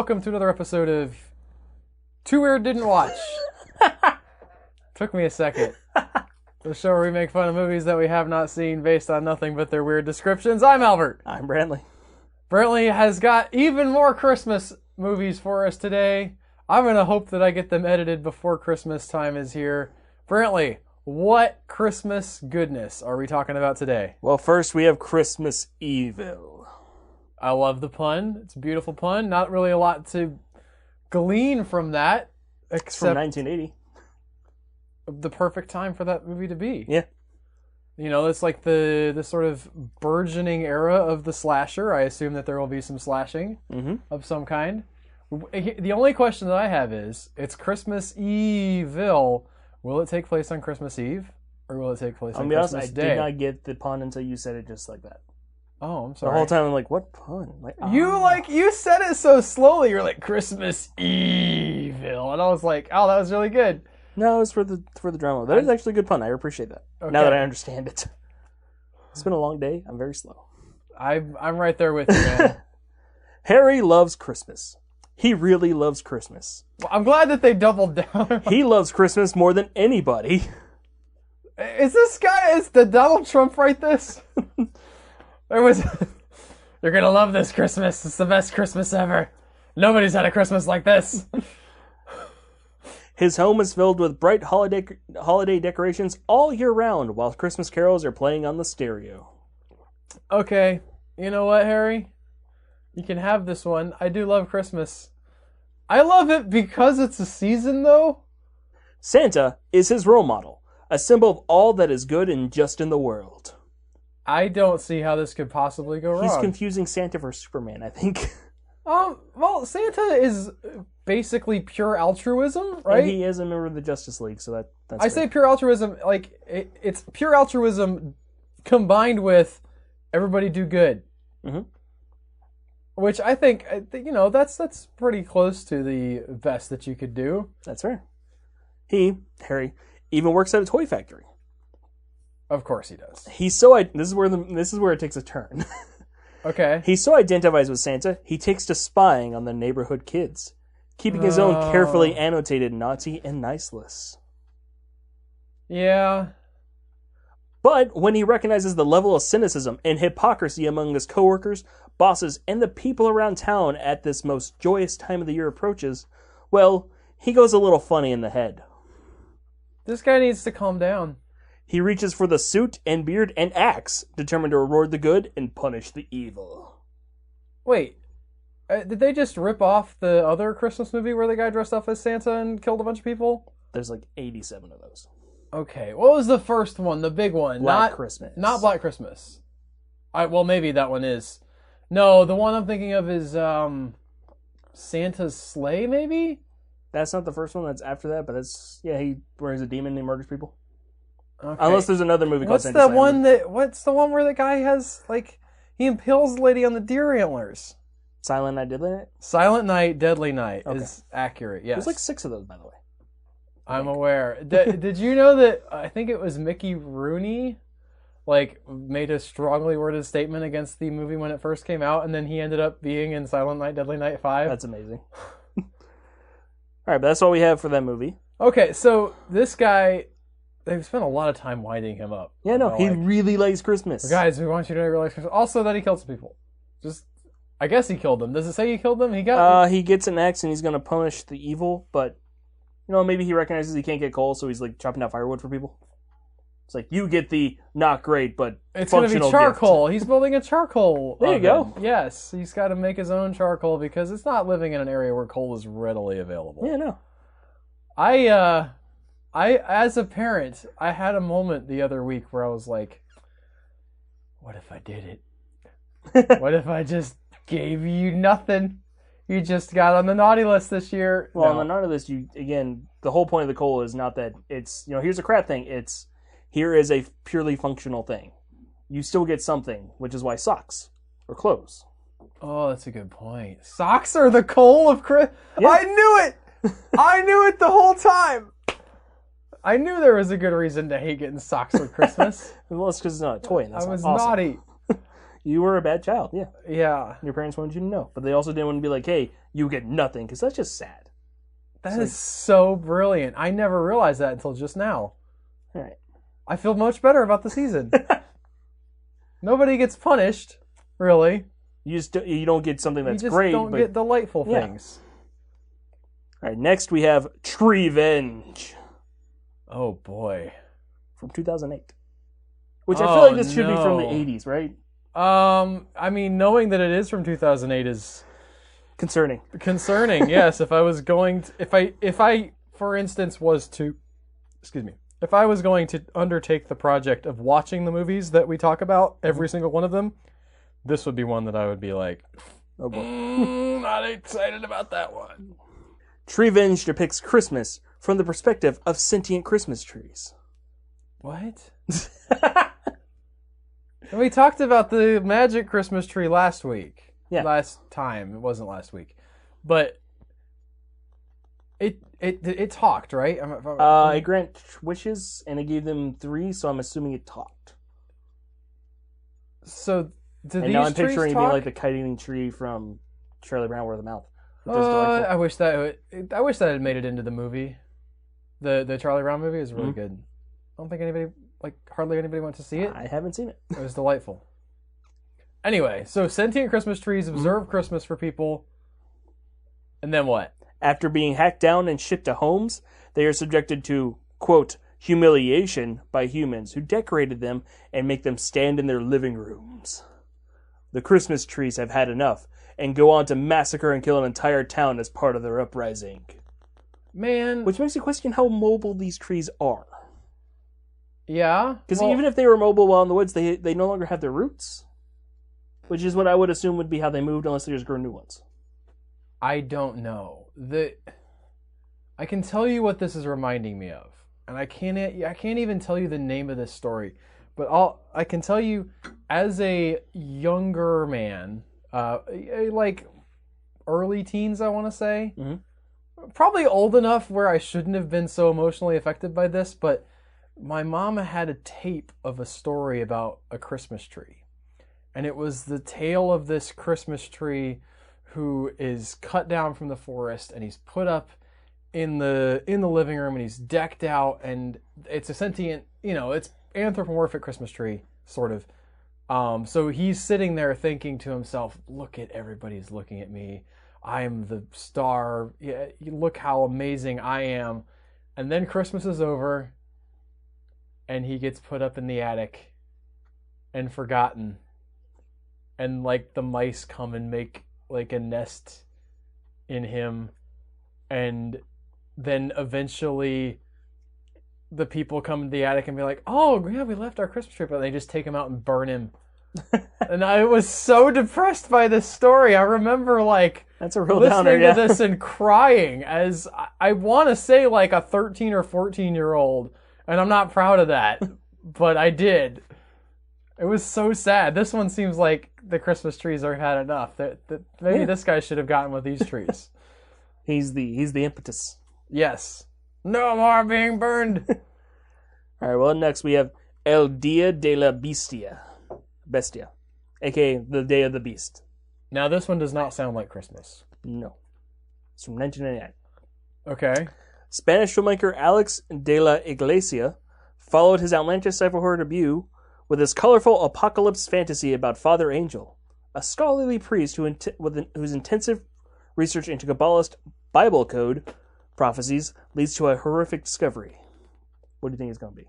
welcome to another episode of Too Weird Didn't Watch. Took me a second. The show where we make fun of movies that we have not seen based on nothing but their weird descriptions. I'm Albert. I'm Brantley. Brantley has got even more Christmas movies for us today. I'm going to hope that I get them edited before Christmas time is here. Brantley, what Christmas goodness are we talking about today? Well, first we have Christmas Evil. I love the pun. It's a beautiful pun. Not really a lot to glean from that. It's from 1980. The perfect time for that movie to be. Yeah. You know, it's like the sort of burgeoning era of the slasher. I assume that there will be some slashing of some kind. The only question that I have is, it's Christmas Evil. Will it take place on Christmas Eve? Or will it take place on Christmas Day? I did not get the pun until you said it just like that. Oh, I'm sorry. The whole time I'm like, what pun? Like, You said it so slowly. You're like, Christmas Evil. And I was like, oh, that was really good. No, it's for the drama. That is actually a good pun. I appreciate that. Okay. Now that I understand it. It's been a long day. I'm very slow. I'm right there with you, man. Harry loves Christmas. He really loves Christmas. Well, I'm glad that they doubled down. He loves Christmas more than anybody. Did Donald Trump write this? You're gonna love this Christmas. It's the best Christmas ever. Nobody's had a Christmas like this. His home is filled with bright holiday decorations all year round, while Christmas carols are playing on the stereo. Okay, you know what, Harry? You can have this one. I do love Christmas. I love it because it's a season, though. Santa is his role model, a symbol of all that is good and just in the world. I don't see how this could possibly go wrong. He's confusing Santa for Superman, I think. Well, Santa is basically pure altruism, right? And he is a member of the Justice League, so that's I say pure altruism, like, it's pure altruism combined with everybody do good. Mm-hmm. Which I think, that's pretty close to the best that you could do. That's fair. Harry, even works at a toy factory. Of course he does. This is where it takes a turn. Okay. He so identifies with Santa, he takes to spying on the neighborhood kids, keeping his own carefully annotated naughty and nice lists. Yeah. But when he recognizes the level of cynicism and hypocrisy among his coworkers, bosses, and the people around town at this most joyous time of the year approaches, well, he goes a little funny in the head. This guy needs to calm down. He reaches for the suit and beard and axe, determined to reward the good and punish the evil. Wait, did they just rip off the other Christmas movie where the guy dressed up as Santa and killed a bunch of people? There's like 87 of those. Okay, what was the first one, the big one? Black Christmas. Not Black Christmas. Well, maybe that one is. No, the one I'm thinking of is Santa's Sleigh, maybe? That's not the first one, that's after that, but he wears a demon and he murders people. Okay. Unless there's another movie called Santa's Sleigh. What's the one where the guy has, he impales the lady on the deer antlers? Silent Night, Deadly Night? Silent Night, Deadly Night is accurate, yes. There's like 6 of those, by the way. I'm aware. Did you know that, I think it was Mickey Rooney, made a strongly worded statement against the movie when it first came out, and then he ended up being in Silent Night, Deadly Night 5? That's amazing. Alright, but that's all we have for that movie. Okay, so this guy, they've spent a lot of time winding him up. Yeah, no, he really likes Christmas. Guys, we want you to realize Christmas. Also that he killed some people. I guess he killed them. Does it say he killed them? He gets an axe and he's going to punish the evil, but, maybe he recognizes he can't get coal, so he's, chopping out firewood for people. It's like, you get the not great, but it's going to be charcoal. He's building a charcoal There you go. Yes, he's got to make his own charcoal because it's not living in an area where coal is readily available. Yeah, no. I, as a parent, I had a moment the other week where I was like, what if I did it? What if I just gave you nothing? You just got on the naughty list this year. Well, on the naughty list, the whole point of the coal is not that it's, here's a crap thing. It's, here is a purely functional thing. You still get something, which is why socks or clothes. Oh, that's a good point. Socks are the coal of Christmas. Yeah. I knew it! I knew it the whole time! I knew there was a good reason to hate getting socks for Christmas. Well, it's because it's not a toy. And that's I was awesome. naughty. You were a bad child, yeah. Yeah. Your parents wanted you to know. But they also didn't want to be like, hey, you get nothing, because that's just sad. That is so brilliant. I never realized that until just now. All right. I feel much better about the season. Nobody gets punished, really. You don't get something that's great. great. You just don't get delightful things. All right, next we have Treevenge. Oh, boy. From 2008. Which I feel like this should be from the 80s, right? I mean, knowing that it is from 2008 is... Concerning, yes. If I was going to... If I, for instance, was to... Excuse me. If I was going to undertake the project of watching the movies that we talk about, every single one of them, this would be one that I would be like, oh boy. Not excited about that one. Treevenge depicts Christmas from the perspective of sentient Christmas trees. What? We talked about the magic Christmas tree last week. Yeah. Last time. It wasn't last week. But it talked, right? It granted wishes, and it gave them 3, so I'm assuming it talked. So, and now I'm picturing it being like the kiting tree from Charlie Brown Word of the Mouth. I wish that had made it into the movie. The Charlie Brown movie is really good. I don't think hardly anybody went to see it. I haven't seen it. It was delightful. Anyway, so sentient Christmas trees observe Christmas for people. And then what? After being hacked down and shipped to homes, they are subjected to, quote, humiliation by humans who decorated them and make them stand in their living rooms. The Christmas trees have had enough and go on to massacre and kill an entire town as part of their uprising. Man. Which makes you question how mobile these trees are. Yeah. Because even if they were mobile while in the woods, they no longer have their roots. Which is what I would assume would be how they moved, unless they just grew new ones. I don't know. I can tell you what this is reminding me of. And I can't even tell you the name of this story. But I can tell you, as a younger man, like early teens, I want to say. Mm-hmm. Probably old enough where I shouldn't have been so emotionally affected by this, but my mom had a tape of a story about a Christmas tree. And it was the tale of this Christmas tree who is cut down from the forest and he's put up in the living room and he's decked out, and it's a sentient, it's anthropomorphic Christmas tree, sort of. So he's sitting there thinking to himself, look at everybody's looking at me. I'm the star. Yeah, look how amazing I am. And then Christmas is over and he gets put up in the attic and forgotten. And like the mice come and make like a nest in him, and then eventually the people come to the attic and be like, oh yeah, we left our Christmas tree, but they just take him out and burn him. And I was so depressed by this story. I remember that's a real listening downer, yeah. to this and crying as I want to say like a 13 or 14-year-old, and I'm not proud of that, but I did. It was so sad. This one seems like the Christmas trees are had enough. That maybe this guy should have gotten with these trees. He's the impetus. Yes. No more being burned. All right. Well, next we have El Dia de la Bestia, aka the Day of the Beast. Now this one does not sound like Christmas. No, it's from 1999. Okay. Spanish filmmaker Alex de la Iglesia followed his outlandish sci-fi debut with his colorful apocalypse fantasy about Father Angel, a scholarly priest whose intensive research into Kabbalist Bible code prophecies leads to a horrific discovery. What do you think it's going to be?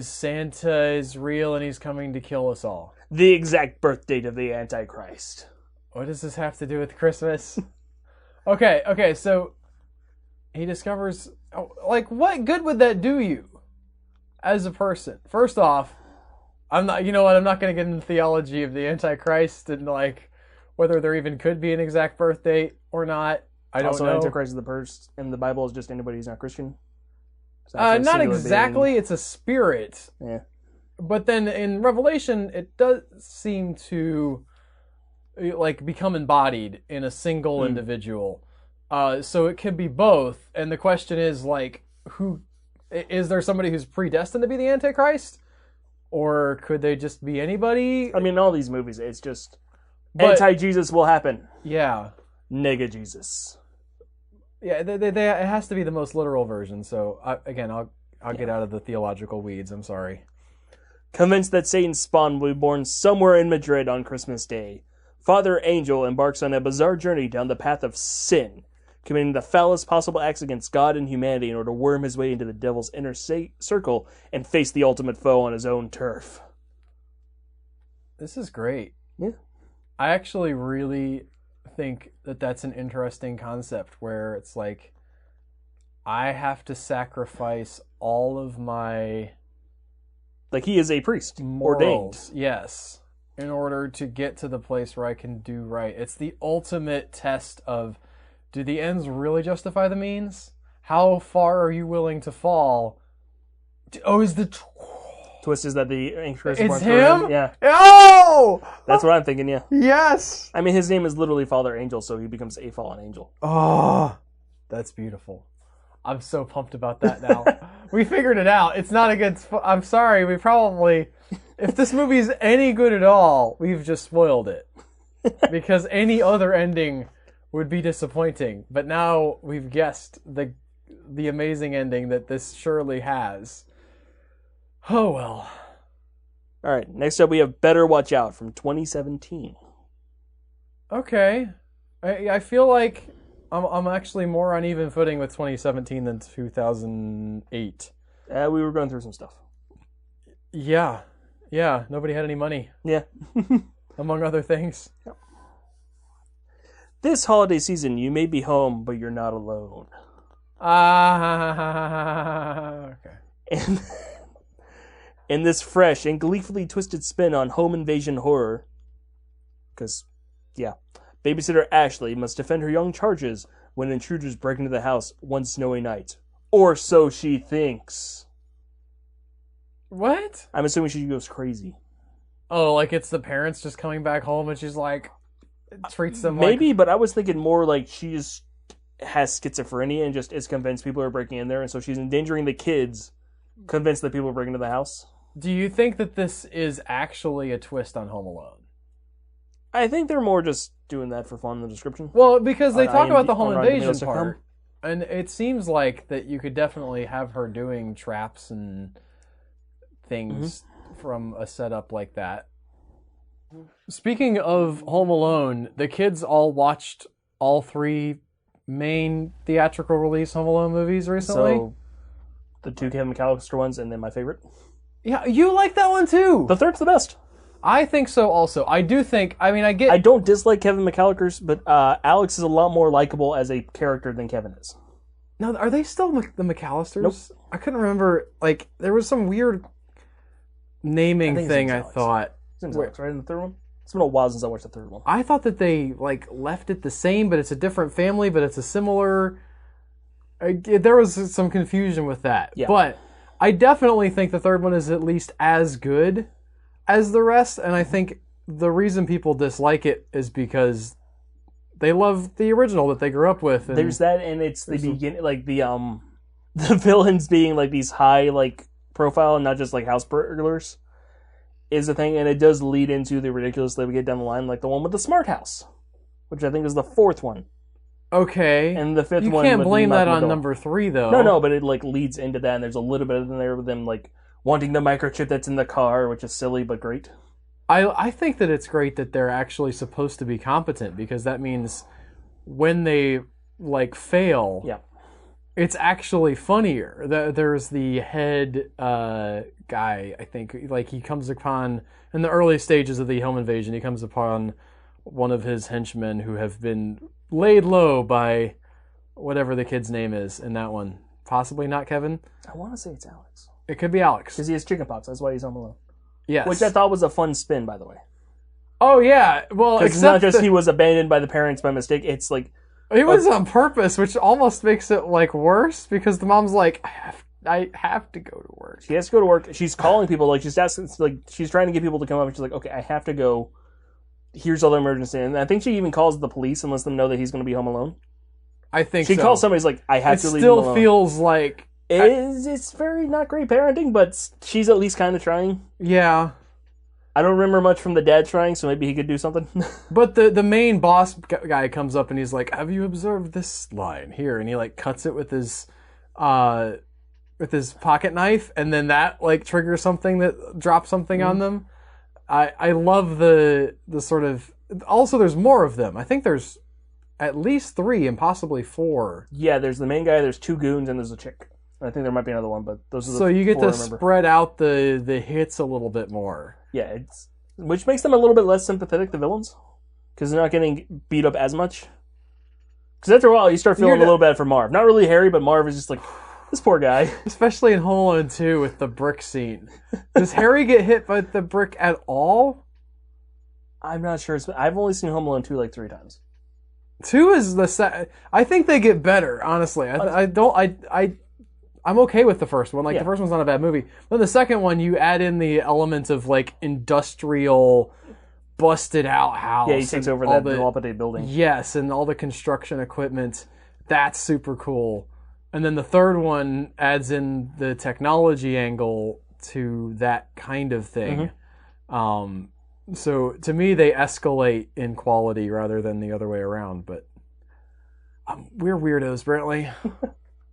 Santa is real and he's coming to kill us all. The exact birth date of the Antichrist. What does this have to do with Christmas? Okay, so he discovers... what good would that do you? As a person, first off, I'm not going to get into theology of the Antichrist and whether there even could be an exact birth date or not. I don't know. Antichrist is the person in the Bible is just anybody who's not Christian. Not exactly. Being. It's a spirit. Yeah. But then in Revelation, it does seem to become embodied in a single individual. So it can be both. And the question is who. Is there somebody who's predestined to be the Antichrist? Or could they just be anybody? I mean, in all these movies, it's just But- anti-Jesus will happen. Yeah. Nega Jesus. Yeah, it has to be the most literal version. So, I'll get out of the theological weeds. I'm sorry. Convinced that Satan's spawn will be born somewhere in Madrid on Christmas Day, Father Angel embarks on a bizarre journey down the path of sin, committing the foulest possible acts against God and humanity in order to worm his way into the devil's inner circle and face the ultimate foe on his own turf. This is great. Yeah. I actually really think that that's an interesting concept where it's like, I have to sacrifice all of my Like he is a priest, morals, ordained. yes, in order to get to the place where I can do right. It's the ultimate test of, do the ends really justify the means? How far are you willing to fall? Oh, is the Twist is that the Anchorage it's him? Yeah, Oh, that's what I'm thinking. Yeah, yes. I mean his name is literally Father Angel, so he becomes a fallen angel. Oh, that's beautiful. I'm so pumped about that now. We figured it out. It's not against... I'm sorry, we probably... If this movie is any good at all, we've just spoiled it. Because any other ending would be disappointing. But now we've guessed the amazing ending that this surely has. Oh, well. All right, next up we have Better Watch Out from 2017. Okay. I feel like I'm actually more on even footing with 2017 than 2008. We were going through some stuff. Yeah. Nobody had any money, Yeah. among other things. This holiday season, you may be home, but you're not alone. Okay. And in this fresh and gleefully twisted spin on home invasion horror, because, yeah, babysitter Ashley must defend her young charges when intruders break into the house one snowy night. Or so she thinks. What? I'm assuming she goes crazy. Oh, like it's the parents just coming back home and she's like, treats them Maybe, but I was thinking more like she just has schizophrenia and just is convinced people are breaking in there, and so she's endangering the kids, convinced that people are breaking into the house. Do you think that this is actually a twist on Home Alone? I think they're more just doing that for fun in the description. Well, because they On talk about IMD the home on invasion RottennTomatoes.com. part, and it seems like that you could definitely have her doing traps and things from a setup like that. Speaking of Home Alone, the kids all watched all three main theatrical release Home Alone movies recently. So, the two Kevin McAllister ones, and then my favorite. Yeah, you like that one too. The third's the best. I think so also. I do think, I get... I don't dislike Kevin McAllister's, but Alex is a lot more likable as a character than Kevin is. Now, are they still the McAllisters? Nope. I couldn't remember, there was some weird naming I think his thing name's I Alex. thought. His name's Alex, right? In the third one? It's been a while since I watched the third one. I thought that they left it the same, but it's a different family, but it's a similar. There was some confusion with that, Yeah. but I definitely think the third one is at least as good as the rest, and I think the reason people dislike it is because they love the original that they grew up with. And There's that, and it's the beginning, the villains being these high profile and not just house burglars is the thing, and it does lead into the ridiculous that we get down the line, like the one with the smart house, which I think is the fourth one. Okay, And the fifth you one. can't would be blame that Malcolm on McDowell. number 3 though. No, but it leads into that, and there's a little bit in there with them wanting the microchip that's in the car, which is silly but great. I think that it's great that they're actually supposed to be competent, because that means when they fail, Yeah. it's actually funnier. There's the head guy, I think, he comes upon, in the early stages of the home invasion, he comes upon one of his henchmen who have been laid low by whatever the kid's name is in that one. Possibly not Kevin. I want to say it's Alex. It could be Alex. Because he has chickenpox, that's why he's home alone. Yes. Which I thought was a fun spin, by the way. Oh, yeah. Well, Because it's not just he was abandoned by the parents by mistake, it's it was on purpose, which almost makes it worse, because the mom's like, I have to go to work. she has to go to work, she's calling people, she's asking, she's trying to get people to come up, and she's like, okay, I have to go, here's all the emergency, and I think she even calls the police and lets them know that he's going to be home alone. I think She so. calls somebody, I have It to leave him still alone. feels like It's very not great parenting, but she's at least kind of trying. Yeah. I don't remember much from the dad trying, so maybe he could do something. But the main boss guy comes up and he's like, "Have you observed this line here?" And he like cuts it with his pocket knife, and then that like triggers something that drops something on them. I love the sort of. Also, there's more of them. I think there's at least 3 and possibly 4. Yeah, there's the main guy, there's 2 goons, and there's a chick. I think there might be another one, but those are the So you get 4 to spread out the hits a little bit more. Yeah, which makes them a little bit less sympathetic to villains, because they're not getting beat up as much. Because after a while, you start feeling a little bad for Marv. Not really Harry, but Marv is just like, this poor guy. Especially in Home Alone 2 with the brick scene. Does Harry get hit by the brick at all? I'm not sure. I've only seen Home Alone 2 like 3 times. 2 is I think they get better, honestly. I'm okay with the first one. Like, the first one's not a bad movie. But the second one, you add in the element of, like, industrial, busted-out house. Yeah, he takes over that dilapidated building. Yes, and all the construction equipment. That's super cool. And then the third one adds in the technology angle to that kind of thing. So, to me, they escalate in quality rather than the other way around. But we're weirdos, Brantley.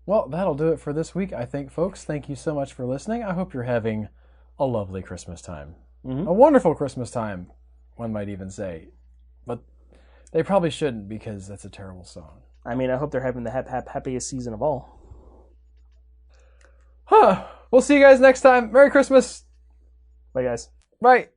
Well, that'll do it for this week, I think, folks. Thank you so much for listening. I hope you're having a lovely Christmas time. A wonderful Christmas time, one might even say. But they probably shouldn't, because that's a terrible song. I mean, I hope they're having the happiest season of all. We'll see you guys next time. Merry Christmas. Bye, guys. Bye.